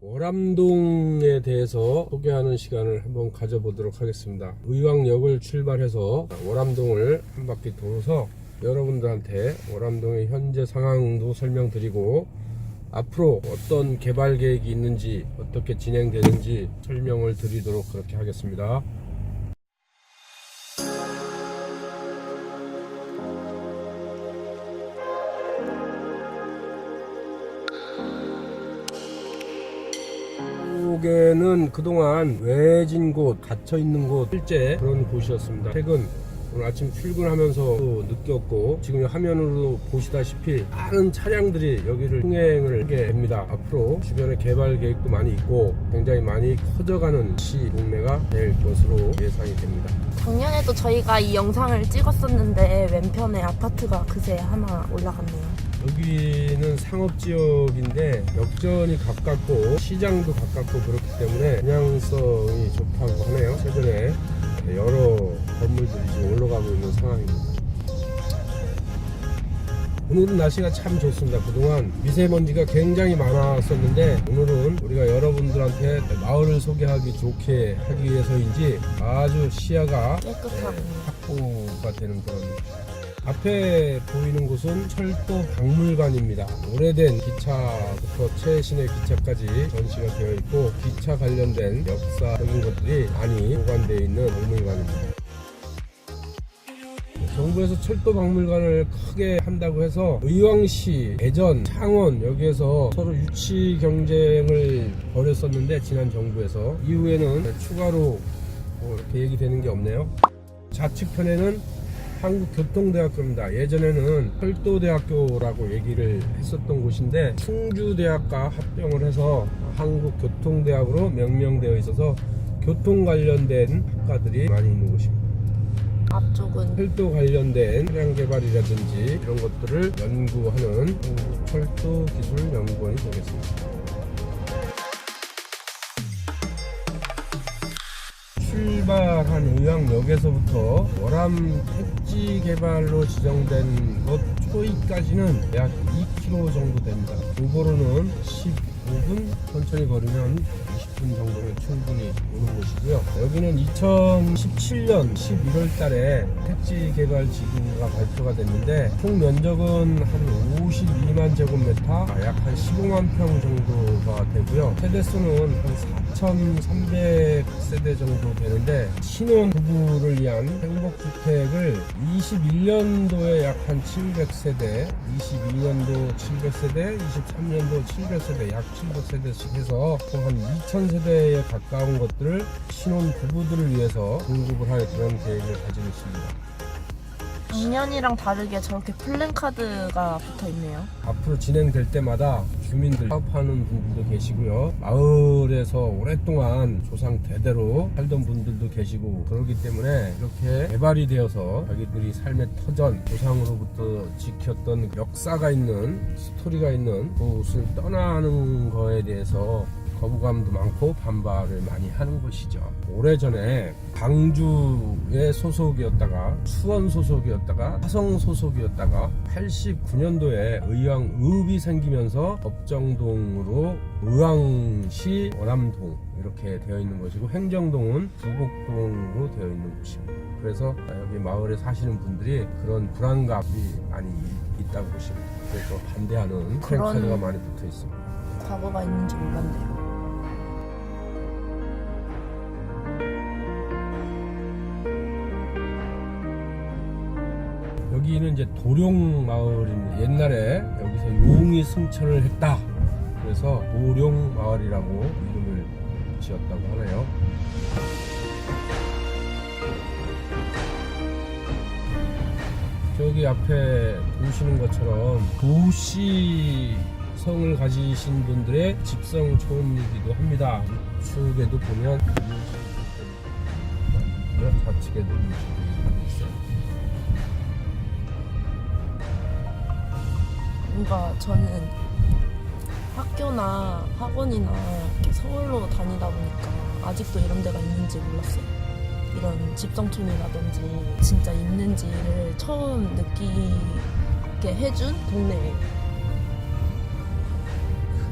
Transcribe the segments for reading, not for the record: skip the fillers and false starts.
월암동에 대해서 소개하는 시간을 한번 가져보도록 하겠습니다. 의왕역을 출발해서 월암동을 한 바퀴 돌아서 여러분들한테 월암동의 현재 상황도 설명드리고 앞으로 어떤 개발 계획이 있는지 어떻게 진행되는지 설명을 드리도록 그렇게 하겠습니다. 이쪽에는 그동안 외진 곳, 갇혀있는 곳, 실제 그런 곳이었습니다. 최근 오늘 아침 출근하면서 느꼈고 지금 화면으로 보시다시피 많은 차량들이 여기를 통행을 하게 됩니다. 앞으로 주변에 개발 계획도 많이 있고 굉장히 많이 커져가는 시 동네가 될 것으로 예상이 됩니다. 작년에도 저희가 이 영상을 찍었었는데 왼편에 아파트가 그새 하나 올라갔네요. 여기는 상업지역인데 역전이 가깝고 시장도 가깝고 그렇기 때문에 분양성이 좋다고 하네요. 최근에 여러 건물들이 지금 올라가고 있는 상황입니다. 오늘은 날씨가 참 좋습니다. 그동안 미세먼지가 굉장히 많았었는데 오늘은 우리가 여러분들한테 마을을 소개하기 좋게 하기 위해서인지 아주 시야가 깨끗하고 확보가 되는 그런 앞에 보이는 곳은 철도 박물관입니다. 오래된 기차부터 최신의 기차까지 전시가 되어 있고 기차 관련된 역사적인 것들이 많이 보관되어 있는 박물관입니다. 정부에서 철도 박물관을 크게 한다고 해서 의왕시, 대전, 창원 여기에서 서로 유치 경쟁을 벌였었는데 지난 정부에서 이후에는 추가로 이렇게 얘기되는 게 없네요. 좌측편에는 한국교통대학교입니다. 예전에는 철도대학교라고 얘기를 했었던 곳인데 충주대학과 합병을 해서 한국교통대학으로 명명되어 있어서 교통 관련된 학과들이 많이 있는 곳입니다. 앞쪽은 철도 관련된 차량 개발이라든지 이런 것들을 연구하는 철도기술연구원이 되겠습니다. 출발한 의왕역에서부터 월암 택지 개발로 지정된 곳 초이까지는 약 2km 정도 됩니다. 도보로는 15분, 천천히 걸으면 20분 정도면 충분히 오는 곳이고요. 여기는 2017년 11월 달에 택지 개발 지구가 발표가 됐는데 총 면적은 한 52만 제곱미터, 약 한 15만 평 정도가 되고요. 세대수는 한 4,300세대 정도 되는데 신혼 부부를 위한 행복주택을 21년도에 약 한 700세대, 22년도 700세대, 23년도 700세대, 약 700세대씩 해서 총 한 2000세대에 가까운 것들을 신혼 부부들을 위해서 공급을 할 그런 계획을 가지고 있습니다. 작년이랑 다르게 저렇게 플랜카드가 붙어 있네요. 앞으로 진행될 때마다 주민들 사업하는 분들도 계시고요. 마을에서 오랫동안 조상 대대로 살던 분들도 계시고 그렇기 때문에 이렇게 개발이 되어서 자기들이 삶의 터전, 조상으로부터 지켰던 역사가 있는 스토리가 있는 곳을 떠나는 거에 대해서 거부감도 많고 반발을 많이 하는 것이죠. 오래전에 광주의 소속이었다가 수원 소속이었다가 화성 소속이었다가 89년도에 의왕읍이 생기면서 법정동으로 의왕시 월암동 이렇게 되어 있는 것이고 행정동은 부곡동으로 되어 있는 곳입니다. 그래서 여기 마을에 사시는 분들이 그런 불안감이 많이 있다고 보십니다. 그래서 반대하는 플랜카드가 많이 붙어 있습니다. 과거가 있는지 몰랐네요. 여기는 이제 도룡 마을입니다. 옛날에 여기서 용이 승천을 했다. 그래서 도룡 마을이라고 이름을 지었다고 하네요. 저기 앞에 보시는 것처럼 도시성을 가지신 분들의 집성촌이기도 합니다. 우측에도 보면 좌측에도 있어요. 뭔가 저는 학교나 학원이나 이렇게 서울로 다니다 보니까 아직도 이런 데가 있는지 몰랐어요. 이런 집성촌이라든지 진짜 있는지를 처음 느끼게 해준 동네예요.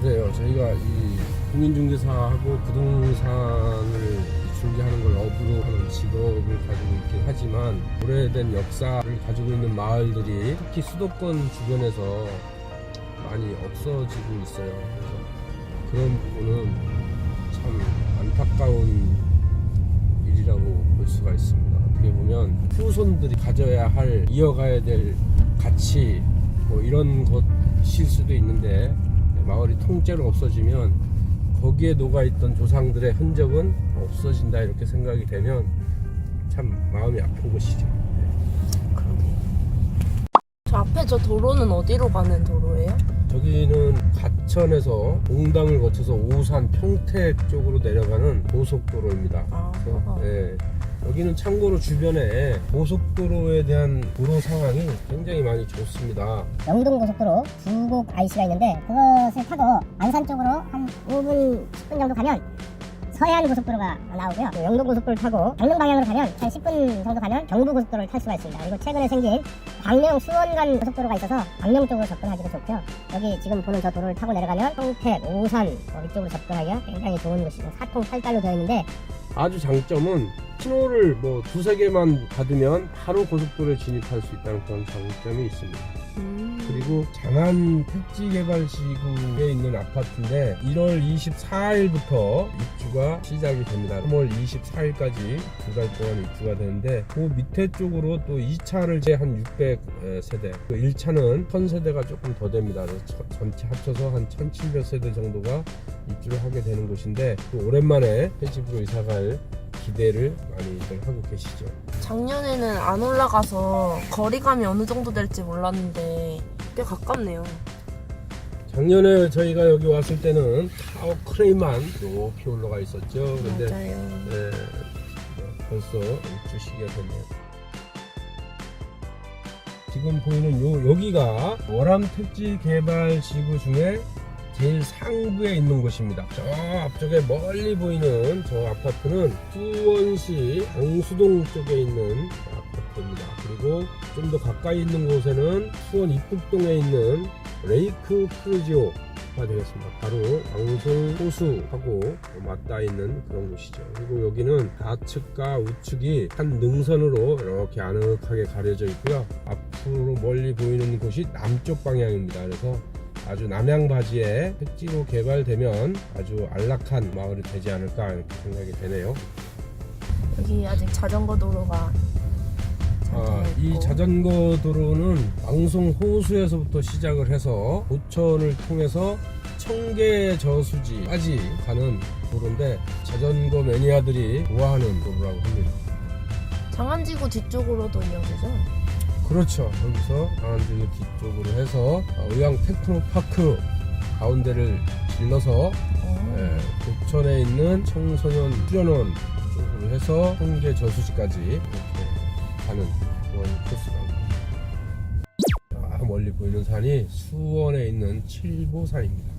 그래요. 저희가 이 공인중개사하고 부동산을 중개하는 걸 업으로 하는 직업을 가지고 있긴 하지만 오래된 역사를 가지고 있는 마을들이 특히 수도권 주변에서 많이 없어지고 있어요. 그래서 그런 부분은 참 안타까운 일이라고 볼 수가 있습니다. 어떻게 보면 후손들이 가져야 할, 이어가야 될 가치 뭐 이런 것일 수도 있는데 마을이 통째로 없어지면 거기에 녹아있던 조상들의 흔적은 없어진다 이렇게 생각이 되면 참 마음이 아픈 것이죠. 그러게요. 저 앞에 저 도로는 어디로 가는 도로예요? 저기는 가천에서 공당을 거쳐서 오산 평택 쪽으로 내려가는 고속도로입니다. 그래서, 예, 여기는 참고로 주변에 고속도로에 대한 도로 상황이 굉장히 많이 좋습니다. 영동고속도로 부곡 IC가 있는데 그것을 타고 안산 쪽으로 한 5분, 10분 정도 가면 서해안고속도로가 나오고요. 또 영동고속도로를 타고 강릉 방향으로 가면 한 10분 정도 가면 경부고속도로를 탈 수가 있습니다. 그리고 최근에 생긴 광명 수원 간 고속도로가 있어서 광명 쪽으로 접근하기도 좋고요. 여기 지금 보는 저 도로를 타고 내려가면 평택, 오산 이쪽으로 접근하기가 굉장히 좋은 곳이죠. 사통팔달로 되어 있는데 아주 장점은 신호를 뭐 두세 개만 받으면 바로 고속도로에 진입할 수 있다는 그런 장점이 있습니다. 그리고 장안 택지개발지구에 있는 아파트인데 1월 24일부터 입주가 시작이 됩니다. 3월 24일까지 두 달 동안 입주가 되는데 그 밑에 쪽으로 또 2차를 한 600세대, 그 1차는 1000세대가 조금 더 됩니다. 그래서 전체 합쳐서 한 1700세대 정도가 입주를 하게 되는 곳인데 또 오랜만에 새 집으로 이사갈 기대를 많이들 하고 계시죠. 작년에는 안 올라가서 거리감이 어느 정도 될지 몰랐는데 꽤 가깝네요. 작년에 저희가 여기 왔을 때는 타워 크레인만 높이 올라가 있었죠. 근데 맞아요. 네, 벌써 입주 시기가 됐네요. 지금 보이는 여기가 월암 택지 개발 지구 중에 제일 상부에 있는 곳입니다. 저 앞쪽에 멀리 보이는 저 아파트는 수원시 엉수동 쪽에 있는 아파트입니다. 그리고 좀 더 가까이 있는 곳에는 수원 입북동에 있는 레이크 크루지오가 되겠습니다. 바로 방송 호수하고 맞닿아 있는 그런 곳이죠. 그리고 여기는 좌측과 우측이 한 능선으로 이렇게 아늑하게 가려져 있고요. 앞으로 멀리 보이는 곳이 남쪽 방향입니다. 그래서 아주 남양바지에 택지로 개발되면 아주 안락한 마을이 되지 않을까 이렇게 생각이 되네요. 여기 아직 자전거 도로가 이 자전거 도로는 방송 호수에서부터 시작을 해서 고천을 통해서 청계 저수지까지 가는 도로인데 자전거 매니아들이 좋아하는 도로라고 합니다. 장안지구 뒤쪽으로도 이어지죠? 그렇죠. 여기서 강안지구 뒤쪽으로 해서 의왕 테크노파크 가운데를 질러서 고천에 있는 청소년 수련원 쪽으로 해서 청계 저수지까지 이렇게 가는 그런 코스라고 합니다. 멀리 보이는 산이 수원에 있는 칠보산입니다.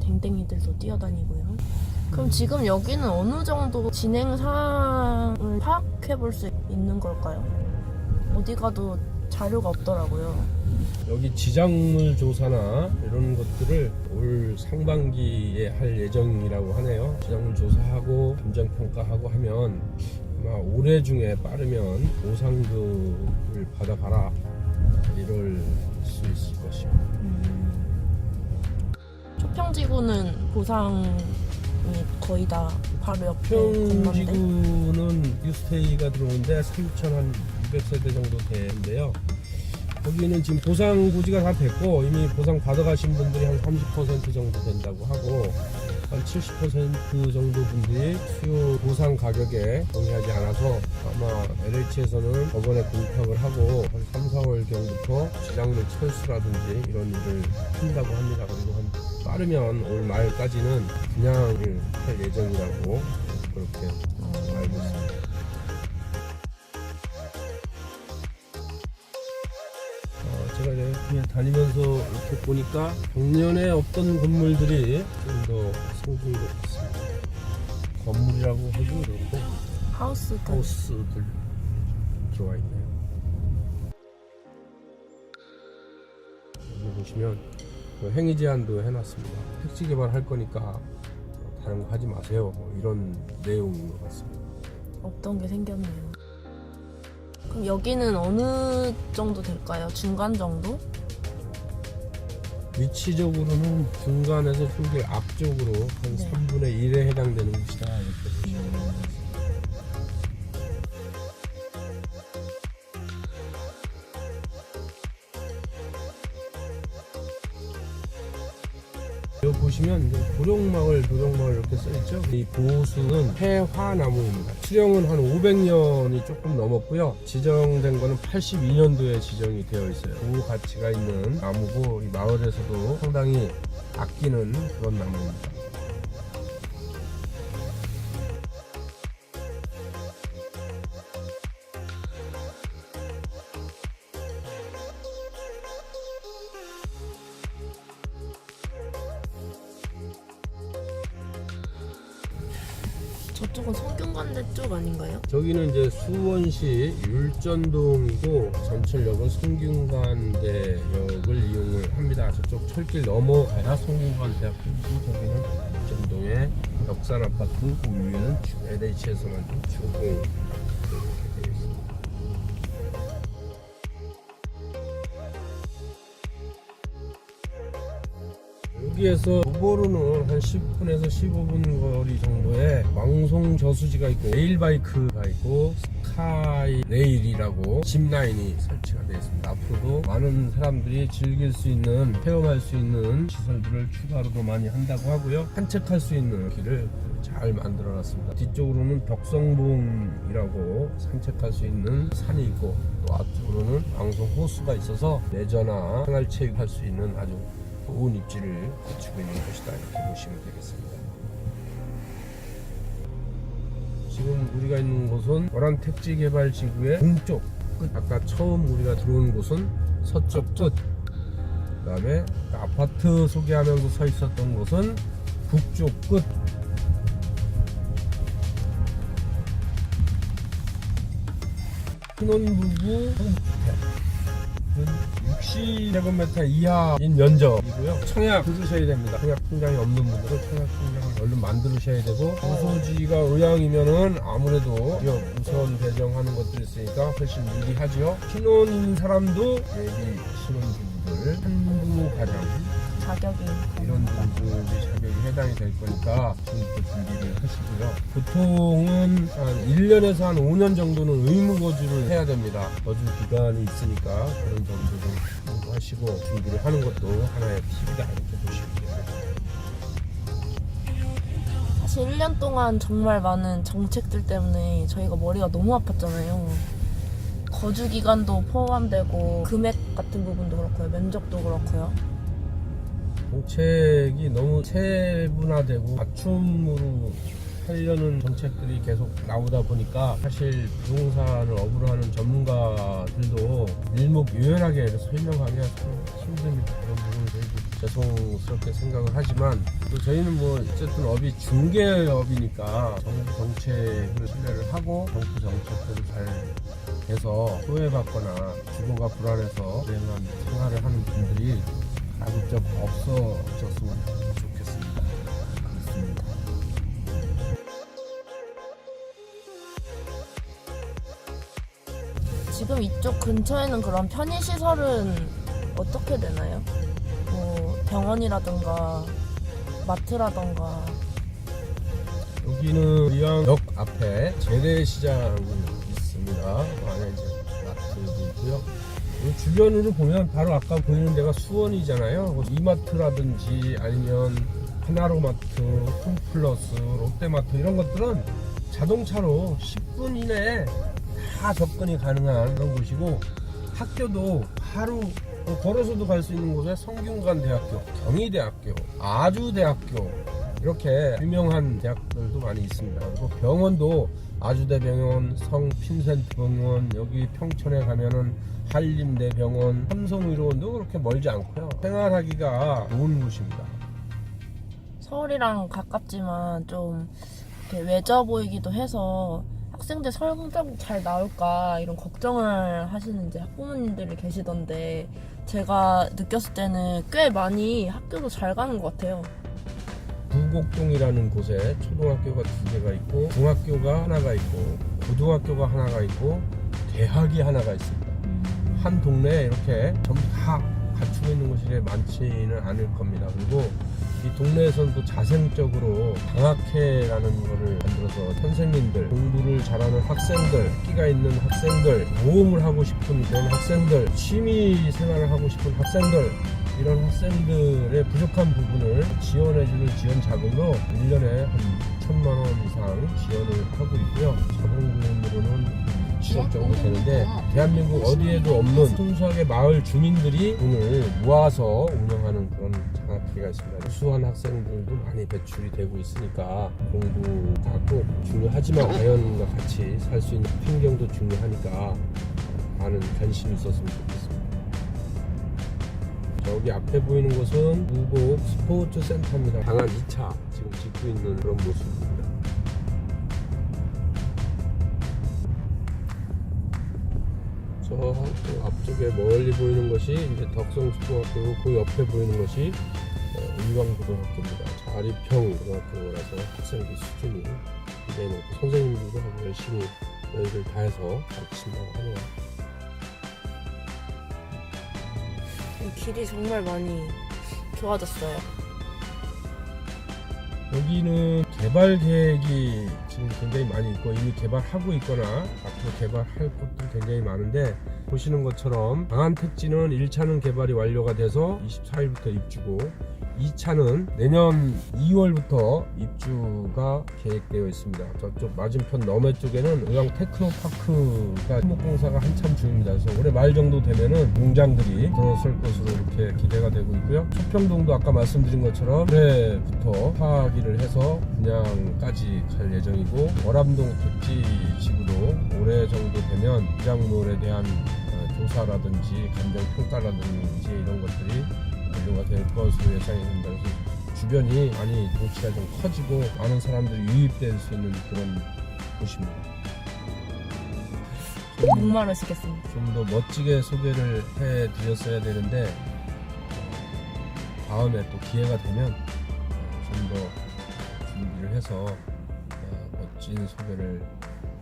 댕댕이들도 뛰어다니고요. 그럼 지금 여기는 어느 정도 진행 사항을 파악해 볼 수 있는 걸까요? 어디 가도 자료가 없더라고요. 여기 지작물 조사나 이런 것들을 올 상반기에 할 예정이라고 하네요. 지작물 조사하고 감정평가하고 하면 아마 올해 중에 빠르면 보상금을 받아가라 이럴 수 있을 것이고. 초평지구는 보상이 거의 다 바로 옆에 건너인데 평지구는 뉴스테이가 들어오는데 3,200세대 정도 되는데요. 거기는 지금 보상 고지가 다 됐고 이미 보상 받아가신 분들이 한 30% 정도 된다고 하고 한 70% 정도 분들이 수요 보상 가격에 동의하지 않아서 아마 LH에서는 법원에 공탁을 하고 한 3, 4월 경부터 지작물 철수라든지 이런 일을 한다고 합니다. 그리고 한 빠르면 올 말까지는 분양을 할 예정이라고 그렇게 알고 있습니다. 제가 이제 다니면서 이렇게 보니까 작년에 없던 건물들이 좀 더 생긴 것 같습니다. 건물이라고 하기는 그렇고 하우스들 들어와 있네요. 여기 보시면 그 행위 제한도 해놨습니다. 택지 개발할 거니까 다른 거 하지 마세요. 뭐 이런 내용인 것 같습니다. 없던 게 생겼네요. 그럼 여기는 어느 정도 될까요? 중간 정도? 위치적으로는 중간에서 좀 더 앞쪽으로 한 네. 3분의 1에 해당되는 곳이다 이렇게 보시면 됩니다. 여기 보시면 이제 도룡마을 이렇게 써있죠. 이 보수는 폐화나무입니다. 수령은 한 500년이 조금 넘었고요. 지정된 거는 82년도에 지정이 되어 있어요. 그 가치가 있는 나무고 이 마을에서도 상당히 아끼는 그런 나무입니다. 저쪽은 성균관대 쪽 아닌가요? 저기는 이제 수원시 율전동이고 전철역은 성균관대역을 이용을 합니다. 저쪽 철길 넘어가야 성균관대학교이고 저기는 율전동의 역산 아파트, 그 위에는 LH에서 만든 주공 이렇게 되어 있습니다. 여기에서 도보로는 한 10분에서 15분 거리 정도에 왕송 저수지가 있고 레일바이크가 있고 스카이 레일이라고 짚라인이 설치가 되어 있습니다. 앞으로도 많은 사람들이 즐길 수 있는, 체험할 수 있는 시설들을 추가로도 많이 한다고 하고요. 산책할 수 있는 길을 잘 만들어 놨습니다. 뒤쪽으로는 덕성봉이라고 산책할 수 있는 산이 있고 또 앞쪽으로는 왕송 호수가 있어서 레저나 생활체육 할 수 있는 아주 좋은 입지를 갖추고 있는 곳이다 이렇게 보시면 되겠습니다. 지금 우리가 있는 곳은 월안 택지 개발 지구의 동쪽 끝. 아까 처음 우리가 들어온 곳은 서쪽 끝. 그다음에 아파트 소개하면서 서 있었던 곳은 북쪽 끝. 신혼부부 성주택 60제곱미터 이하인 면적이고요. 청약 들으셔야 됩니다. 청약 통장이 없는 분들은 청약 통장을 얼른 만들으셔야 되고, 주소지가 의왕이면은 아무래도 지역 우선 배정하는 것들이 있으니까 훨씬 유리하죠. 신혼인 사람도 예비 신혼부부들 한부 가정 자격이 이런 분들이 자격이 해당이 될 거니까 지금부터 준비를 하시고요. 보통은 한 1년에서 한 5년 정도는 의무 거주를 해야 됩니다. 거주 기간이 있으니까 그런 점도 좀 하시고 준비를 하는 것도 하나의 팁이다 이렇게 보시면 됩니다. 사실 1년 동안 정말 많은 정책들 때문에 저희가 머리가 너무 아팠잖아요. 거주 기간도 포함되고 금액 같은 부분도 그렇고요. 면적도 그렇고요. 정책이 너무 세분화되고 맞춤으로 하려는 정책들이 계속 나오다 보니까 사실 부동산을 업으로 하는 전문가들도 일목요연하게 설명하기가 참 힘듭니다. 그런 부분을 저희도 죄송스럽게 생각을 하지만 또 저희는 뭐 어쨌든 업이 중개업이니까 정부 정책을 신뢰를 하고 정부 정책들을 잘 해서 소외받거나 주거가 불안해서 불행한 생활을 하는 분들이 가급적 없어졌으면 좋겠습니다. 그렇습니다. 지금 이쪽 근처에는 그런 편의시설은 어떻게 되나요? 뭐 병원이라던가 마트라던가. 여기는 의왕역 앞에 재래시장이 있습니다. 안에 이제 마트도 있고요. 이 주변으로 보면 바로 아까 보이는 데가 수원이잖아요. 이마트라든지 아니면 하나로마트, 홈플러스, 롯데마트 이런 것들은 자동차로 10분 이내에 다 접근이 가능한 그런 곳이고, 학교도 바로 걸어서도 갈 수 있는 곳에 성균관대학교, 경희대학교, 아주대학교 이렇게 유명한 대학들도 많이 있습니다. 그리고 병원도 아주대병원, 성핀센트병원, 여기 평촌에 가면은 한림대병원, 삼성의료원도 그렇게 멀지 않고요. 생활하기가 좋은 곳입니다. 서울이랑 가깝지만 좀 이렇게 외져 보이기도 해서 학생들 성적이 잘 나올까 이런 걱정을 하시는 이제 학부모님들이 계시던데 제가 느꼈을 때는 꽤 많이 학교도 잘 가는 것 같아요. 부곡동이라는 곳에 초등학교가 2개가 있고 중학교가 하나가 있고 고등학교가 하나가 있고 대학이 하나가 있습니다. 한 동네에 이렇게 전부 다 갖추고 있는 곳이 많지는 않을 겁니다. 그리고 이 동네에서는 또 자생적으로 방학회라는 거를 만들어서 선생님들, 공부를 잘하는 학생들, 끼가 있는 학생들, 모험을 하고 싶은 그런 학생들, 취미 생활을 하고 싶은 학생들, 이런 학생들의 부족한 부분을 지원해주는 지원 자금으로 1년에 한 1,000만 원 이상 지원을 하고 있고요. 자본금으로는 7억 정도 되는데 대한민국 어디에도 없는 순수하게 마을 주민들이 돈을 모아서 운영하는 그런 장학회가 있습니다. 우수한 학생들도 많이 배출이 되고 있으니까 공부가 꼭 중요하지만 자연과 같이 살 수 있는 환경도 중요하니까 많은 관심이 있었으면 좋겠습니다. 저기 앞에 보이는 곳은 우곡 스포츠 센터입니다. 방안 2차 지금 짓고 있는 그런 모습입니다. 저 앞쪽에 멀리 보이는 것이 이제 덕성초등학교고 그 옆에 보이는 것이 의왕고등학교입니다. 자립형 고등학교라서 학생들 수준이 굉장히 높고 선생님들도 아주 열심히 여기를 다해서 가르친다고 하네요. 길이 정말 많이 좋아졌어요. 여기는 개발 계획이 지금 굉장히 많이 있고 이미 개발하고 있거나 앞으로 개발할 곳도 굉장히 많은데 보시는 것처럼 방안 택지는 1차는 개발이 완료가 돼서 24일부터 입주고 2차는 내년 2월부터 입주가 계획되어 있습니다. 저쪽 맞은편 너메 쪽에는 의왕 테크노파크가 토목공사가 한참 중입니다. 그래서 올해 말 정도 되면은 공장들이 들어설 것으로 이렇게 기대가 되고 있고요. 초평동도 아까 말씀드린 것처럼 올해부터 파기를 해서 분양까지 갈 예정이고 월암동 택지 지구도 올해 정도 되면 부장물에 대한 조사라든지 감정평가라든지 이런 것들이 완료가 될 것으로 예상이 됩니다. 그래서 주변이 많이 도시가 좀 커지고 많은 사람들이 유입될 수 있는 그런 곳입니다. 목마르시겠습니다. 좀 더 멋지게 소개를 해드렸어야 되는데 다음에 또 기회가 되면 좀 더 준비를 해서 멋진 소개를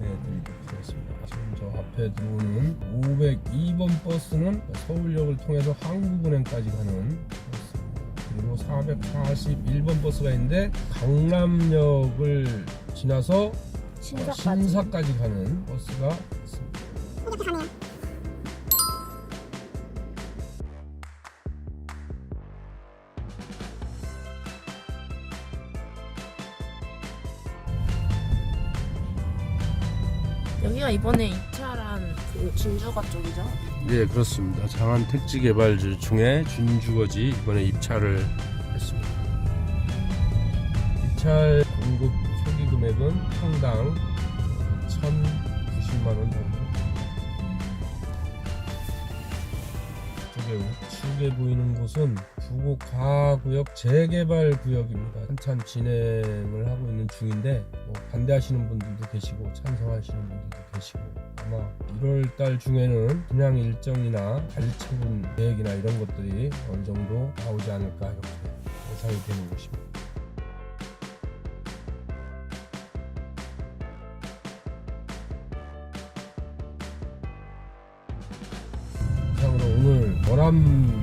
해드리도록 하겠습니다. 지금 저 앞에 들어오는 502번 버스는 서울역을 통해서 한국은행까지 가는 버스입니다. 그리고 441번 버스가 있는데 강남역을 지나서 신사까지 가는 버스가 있습니다. 여기가 이번에 입찰한 그 진주가 쪽이죠? 네, 그렇습니다. 장안 택지 개발지 중에 준주거지 이번에 입찰을 했습니다. 입찰 공급 초기 금액은 평당 1,090만 원 정도. 이쪽에 우측에 보이는 곳은 부곡 가구역 재개발 구역입니다. 한참 진행을 하고 있는 중인데 반대하시는 분들도 계시고 찬성하시는 분들도 계시고 아마 1월달 중에는 분양 일정이나 관리처분 계획이나 이런 것들이 어느 정도 나오지 않을까 이렇게 예상이 되는 곳입니다. 이상으로 오늘 월암동에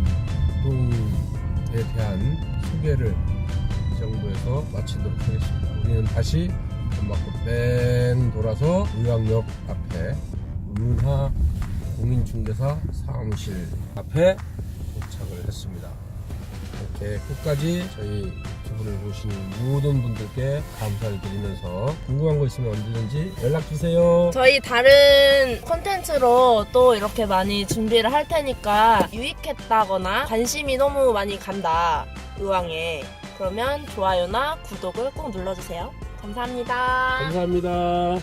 대한 소개를 이 정도에서 마치도록 하겠습니다. 우리는 다시 전막고 뺑 돌아서 의왕역 앞에 은하 공인중개사 사무실 앞에 도착을 했습니다. 이렇게 끝까지 저희 유튜브를 보시는 모든 분들께 감사를 드리면서 궁금한 거 있으면 언제든지 연락주세요. 저희 다른 콘텐츠로 또 이렇게 많이 준비를 할 테니까 유익했다거나 관심이 너무 많이 간다 의왕에 그러면 좋아요나 구독을 꼭 눌러주세요. 감사합니다. 감사합니다.